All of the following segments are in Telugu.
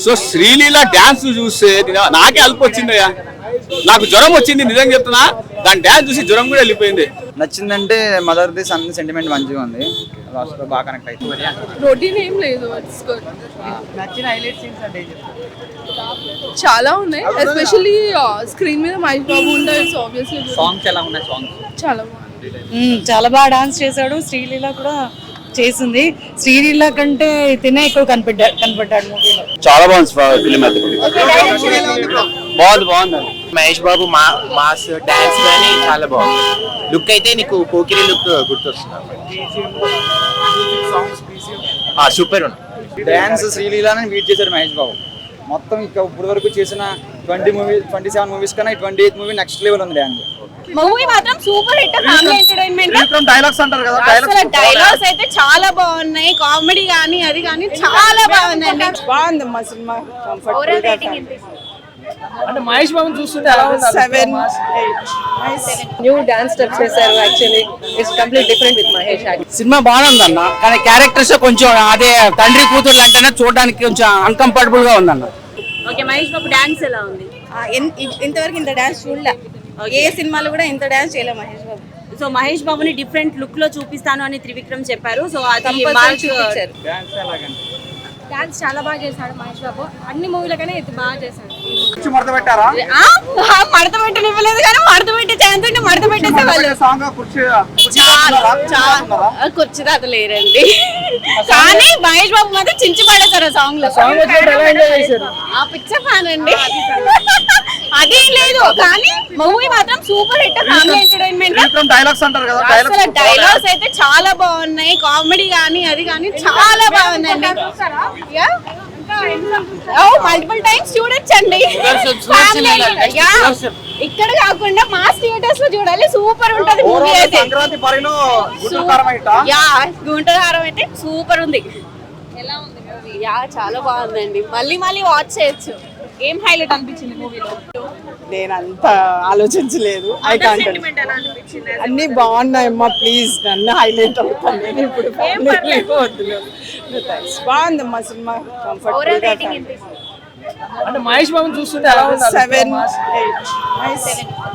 సో శ్రీలీల డ్యాన్స్ చూస్తే నాకే అల్పు వచ్చిందయ్యా. నాకు జ్వరం వచ్చింది నిజంగా చెప్తున్నా. దాని డ్యాన్స్ చూసి జ్వరం కూడా వెళ్ళిపోయింది. నచ్చిందంటే మదర్ది సన్ సెంటిమెంట్ మంచిగా ఉంది. లాస్ట్ లో బాగా కనెక్ట్ అవుతుంది. రొటీన్ ఏం లేదు. నచ్చిన హైలైట్ సీన్స్ అంటే చాలా ఉన్నాయి. ఎస్పెషల్లీ స్క్రీన్ మీద మహేష్ బాబు ఉంటారు. ఇట్స్ ఆబ్వియస్లీ సాంగ్స్ ఎలా ఉన్నాయి? సాంగ్స్ చాలా బాగుంది. చాలా బాగా డాన్స్ చేశాడు. శ్రీలీల కూడా చేసింది. శ్రీలీల కంటే తినే ఎక్కువ కనపడ్డాడు మూవీలో. చాలా బాగుంది ఫిలిం అయితే. బాగుంది. మహేష్ బాబు మాస్ డాన్స్ కానీ చాలా బాగుంది. లుక్ అయితే నీకు పోకిరి లుక్ గుర్తొస్తుంది. సూపర్ ఉంది. డాన్స్ శ్రీలీలని బీట్ చేశాడు మహేష్ బాబు. మొత్తం ఇప్పుడు వరకు చేసిన 27 మూవీస్ కన్నా 28th మూవీ నెక్స్ట్ లెవెల్ ఉంది డాన్స్. మూవీ మాత్రం super hit. Family entertainment. Dialogues అంటారు కదా, డైలాగ్స్ అయితే చాలా బాగున్నాయి. కామెడీ కానీ అది కానీ చాలా బాగుందండి. బాగుందమ్మా సినిమా. అంటే మహేష్ బాబు చూస్తుంటే ఎలా ఉంది? 7, 8 న్యూ డాన్స్ స్టెప్స్ చేశారు. Actually it's complete different with Mahesh. Cinema బాగుందన్న, కానీ క్యారెక్టర్స్ కొంచెం అదే తండ్రి కూతురు అంటేనే చూడడానికి కొంచెం అన్కంఫర్టబుల్ గా ఉందన్న. ఓకే, మహేష్ బాబు డాన్స్ ఎలా ఉంది? ఇంతవరకు ఇంత డాన్స్ చూడలే. ఏ సినిమాలో కూడా ఇంత డాన్స్ చేయలేదు మహేష్ బాబు. సో మహేష్ బాబుని డిఫరెంట్ లుక్ లో చూపిస్తాను అని త్రివిక్రమ్ చెప్పారు. సో అది చూపించారు. డాన్స్ చాలా బాగా చేశాడు మహేష్ బాబు. అన్ని మూవీలకనే ఇది బాగా చేశాడు. మడత పెట్టనివ్వలేదు కానీ మడత పెట్టి చేయండి. మడత పెట్టేసే వాళ్ళు కుర్చీ దాత లేరండి. కానీ మహేష్ బాబు మాత్రం చించి పడేశారు ఆ సాంగ్ లో. ఆ పిక్చర్ ఫ్యాన్ అండి. అదేం లేదు కానీ మూవీ మాత్రం super hit. Family entertainment. Dialogues అంటారు కదా, అసలు డైలాగ్స్ అయితే చాలా బాగున్నాయి. కామెడీ కానీ అది కానీ చాలా బాగుందండి. మల్టిపుల్ టైమ్స్ చూడొచ్చండి. ఇక్కడ కాకుండా మాస్ థియేటర్స్ లో చూడాలి. సూపర్ ఉంటది మూవీ అయితే. గుంటహారం అయితే సూపర్ ఉంది. ఎలా ఉంది మూవీ? చాలా బాగుందండి. మళ్ళీ వాచ్ చేయొచ్చు. ఏం హైలైట్ అనిపించింది మూవీలో? నేను అంత ఆలోచించలేదు. అన్ని బాగున్నాయమ్మా. ప్లీజ్ నన్ను హైలైట్ అవుతాను నేను ఇప్పుడు. బాగుందమ్మా సినిమా. అంటే మహేష్ బాబు చూస్తుంటే ఎలా ఉంది? 7, 8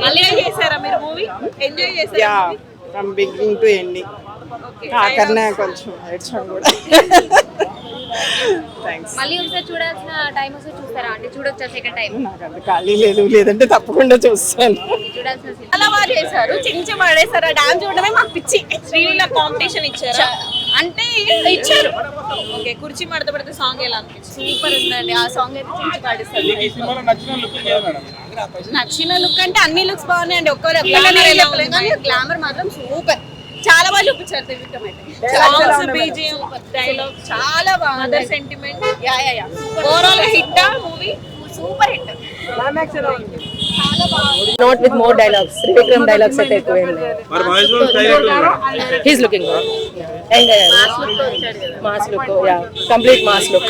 ఎంజాయ్ చేశారా మీరు మూవీ? ఎంజాయ్ చేశారా? From beginning to ending. ఆఖరినే కొంచెం ఏడ్చాం కూడా. థ్యాంక్స్. మళ్ళీ ఒకసారి చూడాల్సిన టైం వస్తే చూస్తారా? అంటే చూడొచ్చా సెకండ్ టైం? నాకు అంత ఖాళీ లేదు, లేదంటే తప్పకుండా చూస్తాను. చూడాల్సిన చాలా బాగా చేశారు. చించి పడేశారు. డాన్స్ చూడడమే మాకు పిచ్చి. శ్రీలీల కాంపిటీషన్ ఇచ్చారు అంటే ఇచ్చారు. ఓకే, కుర్చీ మడత పెడితే సాంగ్ ఎలా అనిపించింది? సూపర్ ఉందండి. ఆ సాంగ్ అయితే చించి పడేస్తారు. నచ్చిన లుక్ అంటే అన్ని లుక్స్ బాగున్నాయండి. గ్లామర్ మాత్రం సూపర్. చాలా బాగా చూపించారు త్రివిక్రమ్ అయితే. డైలాగ్ చాలా బాగుంది. Mother sentiment overall hit movie. Super hit. Climax ఎలా ఉంది? చాలా బాగుంది. Not with more dialogues. Trivikram dialogues అయితే ఎక్కువ ఏం లేదు. He's looking good. And mass look. Yeah, complete mass look.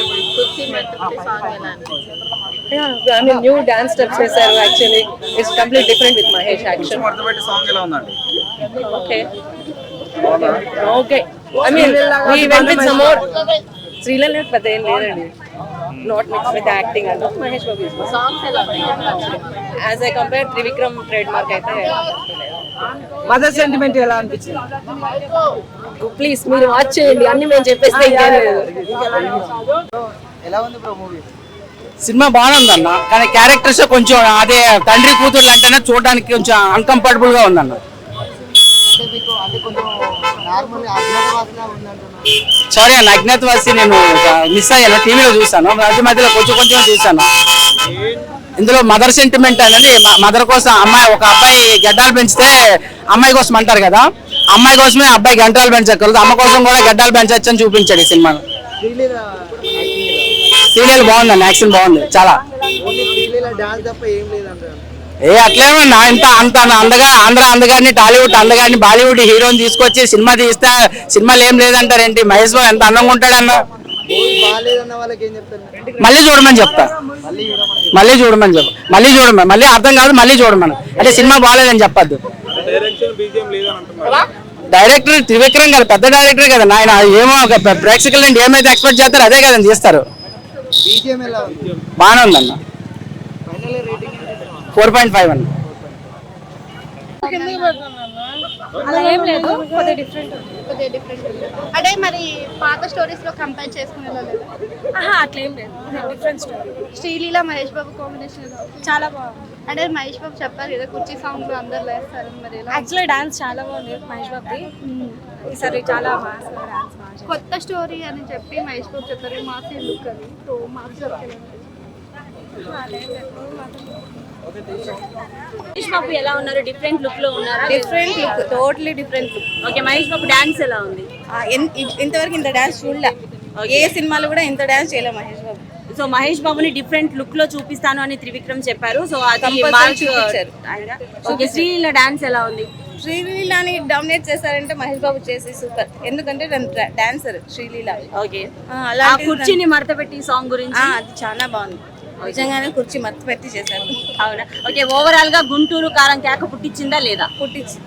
Yeah, I mean new dance steps చేశారు. Actually it's complete different with Mahesh action. Song ఎలా ఉందండి? Okay. I mean we went with some more. Sreeleela పెద్ద ఏం లేదండి. Not mixed with acting and Mahesh Babu is good. Songs ఎలా ఉన్నాయి? As I compare Trivikram trademark అయితే మదర్ సెంటిమెంట్ ఎలా అనిపించింది? ప్లీజ్ మీరు వాచ్ చేయండి. అన్ని మేము చెప్పేస్తే ఇంకేం లేదు. ఎలా ఉంది బ్రో మూవీ? సినిమా బాగుందన్న, కానీ క్యారెక్టర్స్ కొంచెం అదే తండ్రి కూతురు అంటేనే చూడడానికి కొంచెం అన్కంఫర్టబుల్ గా ఉందన్న. సారీ అన్న, అజ్ఞాతవాసి నేను మిస్ అయ్యాను. టీవీలో చూసాను, మధ్యలో కొంచెం చూసాను. ఇందులో మదర్ సెంటిమెంట్ అనేది మదర్ కోసం ఒక అబ్బాయి గడ్డాలు పెంచితే అమ్మాయి కోసం అంటారు కదా, అమ్మాయి కోసమే అబ్బాయి గంటలు పెంచకూడదు, అమ్మ కోసం కూడా గడ్డాలు పెంచచ్చు అని చూపించాడు ఈ సినిమాలో. సీరియల్ బాగుందండి, యాక్షన్ బాగుంది చాలా. అట్లేమన్నా అంత అందగా ఆంధ్ర అందగారిని టాలీవుడ్ అందగారిని బాలీవుడ్ హీరోని తీసుకొచ్చి సినిమా తీస్తే సినిమాలు ఏం లేదంటారేంటి? మహేష్ బాబు ఎంత అందంగా ఉంటాడన్న. మళ్ళీ చూడమని చెప్తా, మళ్ళీ అర్థం కాదు, మళ్ళీ చూడమని. అంటే సినిమా బాగాలేదని చెప్పద్దు. డైరెక్టర్ త్రివిక్రమ్ గారు పెద్ద డైరెక్టర్ కదా ఆయన. ఏమో ప్రేక్షకుల నుండి ఏమైతే ఎక్స్పెక్ట్ చేస్తారో అదే కదండి చేస్తారు. బీజిఎం ఎలా ఉంది? బాగానే ఉందన్న. 4.5 అన్న. అలా ఏం లేదు, కొద్దిగా డిఫరెంట్ అంటే మరి పాత స్టోరీస్ లో కంపేర్ చేసుకునే లేదు. అట్లా ఏం లేదు, different story. Sreeleela Mahesh Babu combination చాలా బాగుంది. అంటే మహేష్ బాబు చెప్పారు కదా కుర్చీ సాంగ్ లో అందరు లేస్తారు, మరి ఎలా? యాక్చువల్లీ డాన్స్ చాలా బాగుంది మహేష్ బాబుది. ఈసారి చాలా డాన్స్ కొత్త స్టోరీ అని చెప్పి మహేష్ బాబు చెప్పారు, మాస్ లుక్ అని. సో మాస్ మహేష్ బాబు ఎలా ఉన్నారు? డిఫరెంట్ లుక్ లో ఉన్నారా? Different look, totally different look. Okay, Mahesh Babu dance ఎలా ఉంది? ఇంతవరకు ఇంత డాన్స్ చూడలే, ఏ సినిమాలో కూడా ఇంత డాన్స్ చేయలే మహేష్ బాబు. సో మహేష్ బాబుని డిఫరెంట్ లుక్ లో చూపిస్తాను అని త్రివిక్రమ్ చెప్పారు. సో అది Compulsory చూపించారు. ఓకే, శ్రీలీల డాన్స్ ఎలా ఉంది? శ్రీలీలని డామినేట్ చేశారంటే మహేష్ బాబు చేసి సూపర్, ఎందుకంటే డాన్సర్ శ్రీలీల. ఓకే, అలా ఆ కుర్చీని మడత పెట్టి సాంగ్ గురించి అది చాలా బాగుంది, నిజంగానే కుర్చీ మత్తు పెట్టి చేశారు. అవునా? ఓకే, ఓవరాల్ గా గుంటూరు కారం కేక పుట్టించిందా లేదా? పుట్టించి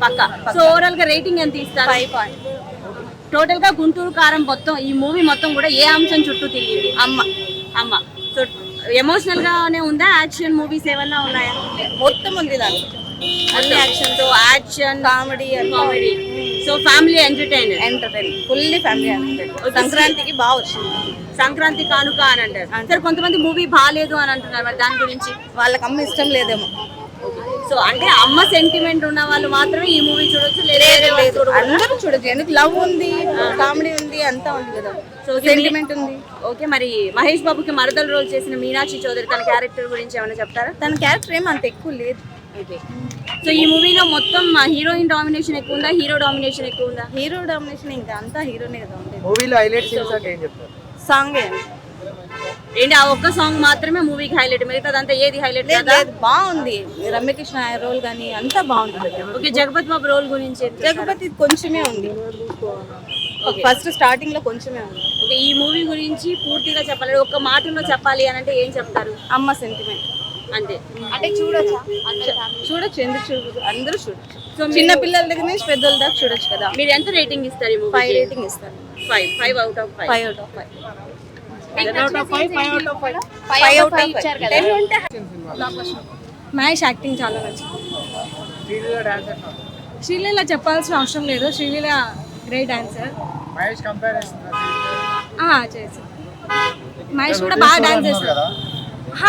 పక్క. సో ఓవరాల్ గా రేటింగ్ ఎంత ఇస్తారు? 5 టోటల్ గా గుంటూరు కారం మొత్తం ఈ మూవీ మొత్తం కూడా ఏ అంశం చుట్టూ తిరిగింది? అమ్మ. సో ఎమోషనల్ గానే ఉందా? యాక్షన్ మూవీస్ ఏమన్నా ఉన్నాయా? మొత్తం ఉంది దాంట్లో, అన్ని action, so action, comedy, so family entertainer, fully family entertainer. సంక్రాంతికి బాగా వచ్చింది, సంక్రాంతి కానుక అని అంటారు. సరే, కొంతమంది మూవీ బాగాలేదు అని అంటున్నారు, మరి దాని గురించి? వాళ్ళకి అమ్మ ఇష్టం లేదేమో. సో అంటే అమ్మ సెంటిమెంట్ ఉన్న వాళ్ళు మాత్రమే ఈ మూవీ చూడొచ్చు, లేదు అందరూ చూడొచ్చు, ఎందుకు లవ్ ఉంది, కామెడీ ఉంది, అంతా ఉంది కదా, సో సెంటిమెంట్ ఉంది. ఓకే, మరి మహేష్ బాబుకి మరదల రోల్ చేసిన మీనాక్షి చౌదరి తన క్యారెక్టర్ గురించి ఏమైనా చెప్తారా? తన క్యారెక్టర్ ఏం అంత ఎక్కువ లేదు. సో ఈ మూవీలో మొత్తం హీరోయిన్ డామినేషన్ ఎక్కువ ఉందా, హీరో డామినేషన్ ఎక్కువ ఉందా? హీరో డామినేషన్, ఇంకా అంతా హీరోనే కదా ఉండేది. మూవీలో హైలైట్ సీన్స్ అంటే ఏం చెప్తారు? సాంగ్ ఏంటి, ఆ ఒక్క సాంగ్ మాత్రమే మూవీకి హైలైట్, మిగతాదంతా ఏది హైలైట్ కదా? బాగుంది, రమ్యకృష్ణ రోల్ కానీ అంతా బాగుంటుంది. ఓకే, జగపతి బాబు రోల్ గురించి? జగపతి కొంచెమే ఉంది, ఫస్ట్ స్టార్టింగ్ లో కొంచెమే ఉంది. ఓకే, ఈ మూవీ గురించి పూర్తిగా చెప్పాలి, ఒక్క మాటలో చెప్పాలి అని అంటే ఏం చెప్తారు? అమ్మ సెంటిమెంట్ అంతే. అంటే చూడొచ్చా? చూడొచ్చు, ఎందుకు చూడదు, అందరూ చూడొచ్చు. సో చిన్న పిల్లల దగ్గర నుంచి పెద్దల దాకా చూడొచ్చు కదా. మీరు ఎంత రేటింగ్ ఇస్తారు ఈ మూవీ? 5 రేటింగ్ ఇస్తాను. 5 out of 5. 5 out of 5. 5 out of 5 ఇచ్చారు కదా. 10 ఉంటే మహేష్ యాక్టింగ్ చాలా నచ్చింది. శ్రీలీల చెప్పాల్సిన అవసరం లేదు, Sreeleela great dancer. Mahesh compare చేసి మహేష్ కూడా బాగా డాన్స్ చేస్తాడు.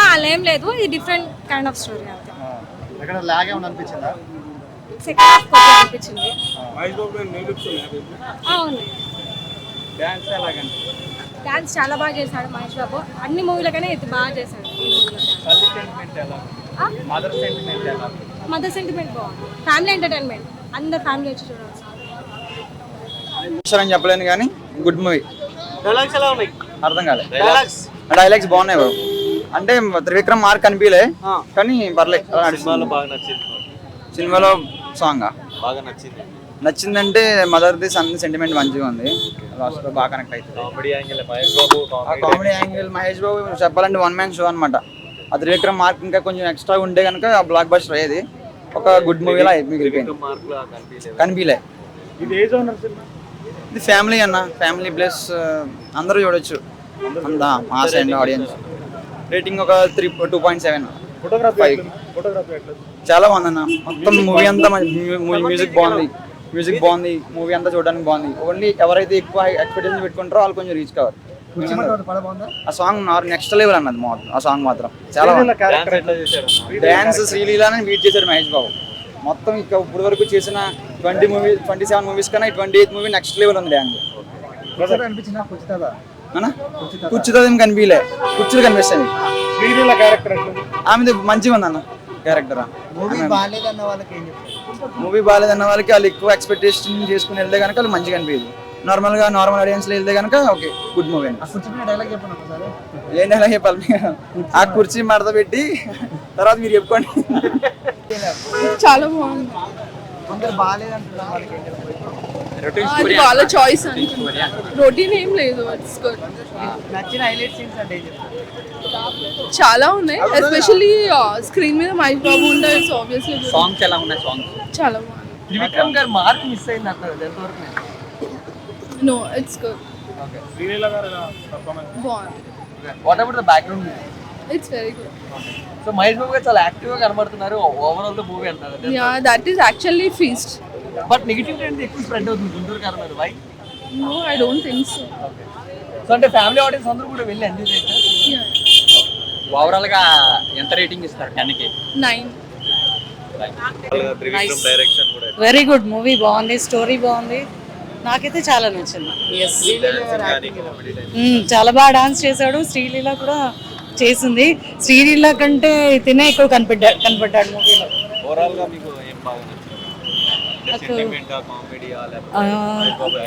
అలా ఏం లేదు, ఇది డిఫరెంట్ కైండ్ ఆఫ్ స్టోరీ అంతే. ఎక్కడ లాగ్ ఏమన్నా అనిపించిందా? సెకండ్ హాఫ్ కొద్దిగా అనిపించింది. అవును, డాన్స్ ఎలాగంటే డాన్స్ చాలా బాగా చేశాడు మహేష్ బాబు, అన్ని మూవీలకనే ఇది బాగా చేశాడు. ఈ మూవీలో మదర్ సెంటిమెంట్ బాగుంది, ఫ్యామిలీ ఎంటర్టైన్మెంట్, అందరు ఫ్యామిలీ వచ్చి చూడాల్సి. అని చెప్పలేను కానీ గుడ్ మూవీ. డైలాగ్స్ ఎలా ఉన్నాయి? అర్థం కాలేదు. డైలాగ్స్ బాగున్నాయి బాబు, అంటే త్రివిక్రమ్ మార్క్ అనిపించలే కానీ పర్లేదు. సినిమాలో సాంగ్ బాగా నచ్చింది. నచ్చిందంటే మదర్ది సన్ సెంటిమెంట్ మంచిగా ఉంది, లాస్ట్ లో బాగా కనెక్ట్ అవుతుంది. కామెడీ యాంగిల్ మహేష్ బాబు, ఆ కామెడీ యాంగిల్ మహేష్ బాబు చెప్పాలంటే 1 man షో అనమాట. ఆ త్రివిక్రమ్ మార్క్ ఇంకా కొంచెం ఎక్స్ట్రా ఉంటే కనుక ఆ బ్లాక్ బస్టర్ అయ్యేది, ఒక గుడ్ మూవీలా మిగిలిపోయింది. కనిపించలే. ఇది ఫ్యామిలీ అన్న, ఫ్యామిలీ ప్లస్ అందరూ చూడొచ్చు, అంతా మాస్ అండ్ ఆడియన్స్. రేటింగ్ ఒక 2.7. చాలా బాగుందన్న, మొత్తం మూవీ అంతా మ్యూజిక్ బాగుంది, మూవీ అంతా చూడడానికి బాగుంది. ఓన్లీ ఎవరైతే ఎక్కువ ఎక్స్పెక్టేషన్ పెట్టుకుంటారో వాళ్ళు కొంచెం రీచ్ కావాలి. ఆ సాంగ్ నెక్స్ట్ లెవెల్ అన్నది, ఆ సాంగ్ మాత్రం చాలా బాగుంది. డాన్స్ శ్రీలీలని బీట్ చేశారు మహేష్ బాబు. మొత్తం ఇంకా ఇప్పుడు వరకు చేసిన 27 మూవీస్ కన్నా 28th మూవీ నెక్స్ట్ లెవెల్ ఉంది డాన్స్. కూర్చుతుంది కనిపించలే, కూర్చులు కనిపిస్తుంది. ఆమెది మంచిగా ఉంది అన్న క్యారెక్టర్. మూవీ బాగాలేదన్న వాళ్ళకి వాళ్ళు ఎక్కువ ఎక్స్పెక్టేషన్ చేసుకుని వెళ్తే కనుక వాళ్ళు మంచిగా అనిపించదు. నార్మల్ ఆడియన్స్ లో వెళ్తే కనుక ఓకే గుడ్ మూవీ అండి. ఏం డైలాగ్ చెప్పాలి? ఆ కుర్చీ మడత పెట్టి తర్వాత మీరు చెప్పుకోండి. చాలా బాగుంది, అది వాళ్ళ చాయిస్ అనుకుంటా, రొటీన్ ఏం లేదు. It's good. చాలా ఉన్నాయి, ఎస్పెషల్లీ స్క్రీన్ మీద మహేష్ బాబు ఉంటే ఇట్స్ ఆబ్వియస్లీ గుడ్. సాంగ్స్ ఎలా ఉన్నాయి? సాంగ్స్ చాలా బాగుంది. త్రివిక్రమ్ గారు మార్క్ మిస్ అయింది అంటారు, నో ఇట్స్ గుడ్, బాగుంది. What about the background? It's very good. So Mahesh Babu garu చాలా యాక్టివ్ గా కనబడుతున్నారు ఓవరాల్ ద మూవీ అంటారు. Yeah, that is actually feast. But negative trend ఎక్కువ స్ప్రెడ్ అవుతుంది Guntur Kaaram. Why? No, I don't think so. So అంటే ఫ్యామిలీ ఆడియన్స్ అందరూ కూడా వెళ్ళి ఎంజాయ్ చేస్తారు. Yeah. ఓవరాల్ గా ఎంత రేటింగ్ ఇస్తారు 10కి? 9. వెరీ గుడ్ మూవీ, బాగుంది, స్టోరీ బాగుంది, నాకైతే చాలా నచ్చింది. చాలా బాగా డాన్స్ చేశాడు, శ్రీలీల కూడా చేసింది. శ్రీలీల కంటే తినే ఎక్కువ కనపడ్డాడు మూవీలో. ఓవరాల్ గా మీకు ఏం బాగా నచ్చింది? సెంటిమెంటా, కామెడీయా, లేకపోతే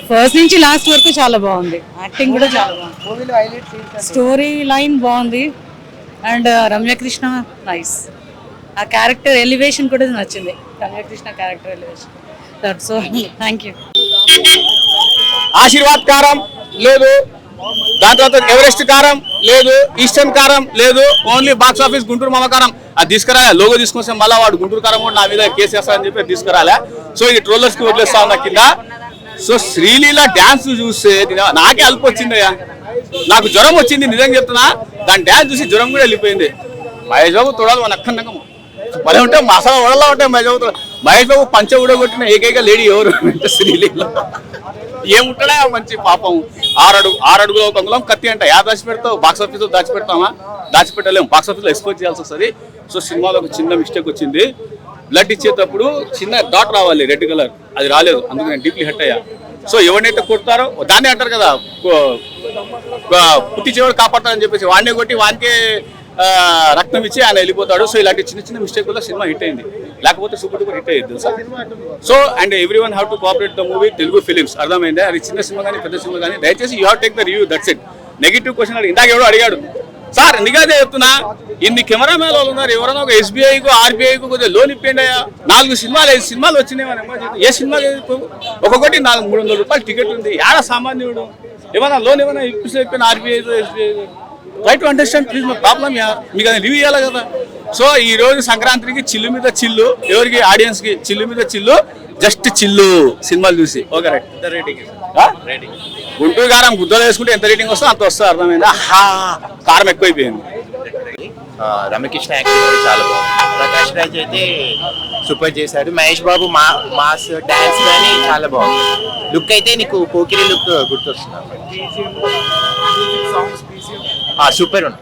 ఫస్ట్ నుంచి లాస్ట్ వరకు చాలా బాగుంది, యాక్టింగ్ కూడా చాలా బాగుంది, స్టోరీ లైన్ బాగుంది, అండ్ రమ్యకృష్ణ నైస్. ఆ క్యారెక్టర్ ఎలివేషన్ కూడా నచ్చింది, Ramyakrishna character elevation. That's all, thank you. Aashirvaad కారం లేదు, దాని తర్వాత ఎవరెస్ట్ కారం లేదు, ఈస్టర్న్ కారం లేదు, ఓన్లీ బాక్స్ ఆఫీస్ గుంటూరు మామ కారం. అది తీసుకురాలే, లోగో తీసుకొస్తే మళ్ళీ వాడు గుంటూరు కారం కూడా నా మీద కేసు వేస్తారని చెప్పి తీసుకురాలే. సో ఇది ట్రోలర్స్ కి వదిలేస్తా ఉన్నా కింద. సో శ్రీలీల డ్యాన్స్ చూస్తే నాకే అల్పు వచ్చిందయ్యా, నాకు జ్వరం వచ్చింది నిజంగా చెప్తున్నా. దాని డ్యాన్స్ చూసి జ్వరం కూడా వెళ్ళిపోయింది. మహేష్ బాబు తోడాలి మన అక్కడగా మళ్ళీ ఉంటే మసాలా వడలా ఉంటాయి. మహేష్ బాబు పంచ ఊడగొట్టిన ఏకైక లేడీ ఎవరు అంటే శ్రీలీల. ఏముంటాడా మంచి పాపం. 6 అడుగుల 1 అంగుళం కత్తి అంట. దాచి పెడతావు బాక్స్ ఆఫీస్ దాచిపెడతామా? దాచిపెట్టలేము, బాక్స్ ఆఫీస్ లో ఎక్స్పోజ్ చేయాల్సి వస్తుంది. సో సినిమాలో ఒక చిన్న మిస్టేక్ వచ్చింది. బ్లడ్ ఇచ్చేటప్పుడు చిన్న డాట్ రావాలి రెడ్ కలర్, అది రాలేదు. అందుకు నేను డీప్లీ హర్ట్ అయ్యా. సో ఎవరినైతే కొడతారో దాన్ని అంటారు కదా, పుట్టించేవాడు కాపాడతారని చెప్పేసి వాడినే కొట్టి వానికే రక్తం ఇచ్చి ఆయన వెళ్ళిపోతాడు. సో ఇలాంటి చిన్న చిన్న మిస్టేక్ వల్ల సినిమా హిట్ అయింది, లేకపోతే సూపర్ డూపర్ హిట్ అయ్యింది తెలుసా. So and every one have to cooperate the movie Telugu films. అర్థమైంది? అది చిన్న సినిమా కానీ పెద్ద సినిమా కానీ దయచేసి you have take the review, that's it. Negative question అడిగి ఇందాక ఎవడో అడిగాడు సార్, నిజంగా చెప్తున్నా, ఇన్ని కెమెరామెన్ వాళ్ళు ఉన్నారు, ఎవరైనా ఒక ఎస్బీఐకు ఆర్బీఐకు కొద్దిగా లోన్ ఇప్పిండి అయ్యా. 4 సినిమాలు 5 సినిమాలు వచ్చినాయి. ఏ సినిమా ఒక్కొక్కటి 300 రూపాయలు టికెట్ ఉంది. ఏడా సామాన్యుడు ఏమైనా లోన్ ఏమైనా ఇప్పిన RBI SBI? Try to understand please, మా ప్రాబ్లం మీకు అది రివ్యూ ఇవ్వాలి కదా. సో ఈ రోజు సంక్రాంతికి చిల్లు మీద చిల్లు, ఎవరికి ఆడియన్స్ కి చిల్లు మీద చిల్లు, జస్ట్ చిల్లు సినిమాలు చూసి. Okay right. గుంటూరు కారం గుద్దలు వేసుకుంటే ఎంత రేటింగ్ వస్తుందో అంత వస్తుంది. అర్థమైందా? కారం ఎక్కువైపోయింది. రమ్యకృష్ణ యాక్టింగ్ కూడా చాలా బాగుంది. ప్రకాష్ రాజ్ అయితే సూపర్ చేశాడు. మహేష్ బాబు మాస్ డాన్స్ కానీ చాలా బాగుంది. లుక్ అయితే నీకు పోకిరి లుక్ గుర్తొస్తుంది. సూపర్ ఉంది.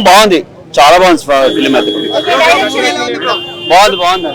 బాగుంది, చాలా బాగుంది ఫిలిం అయితే. బాగుంది.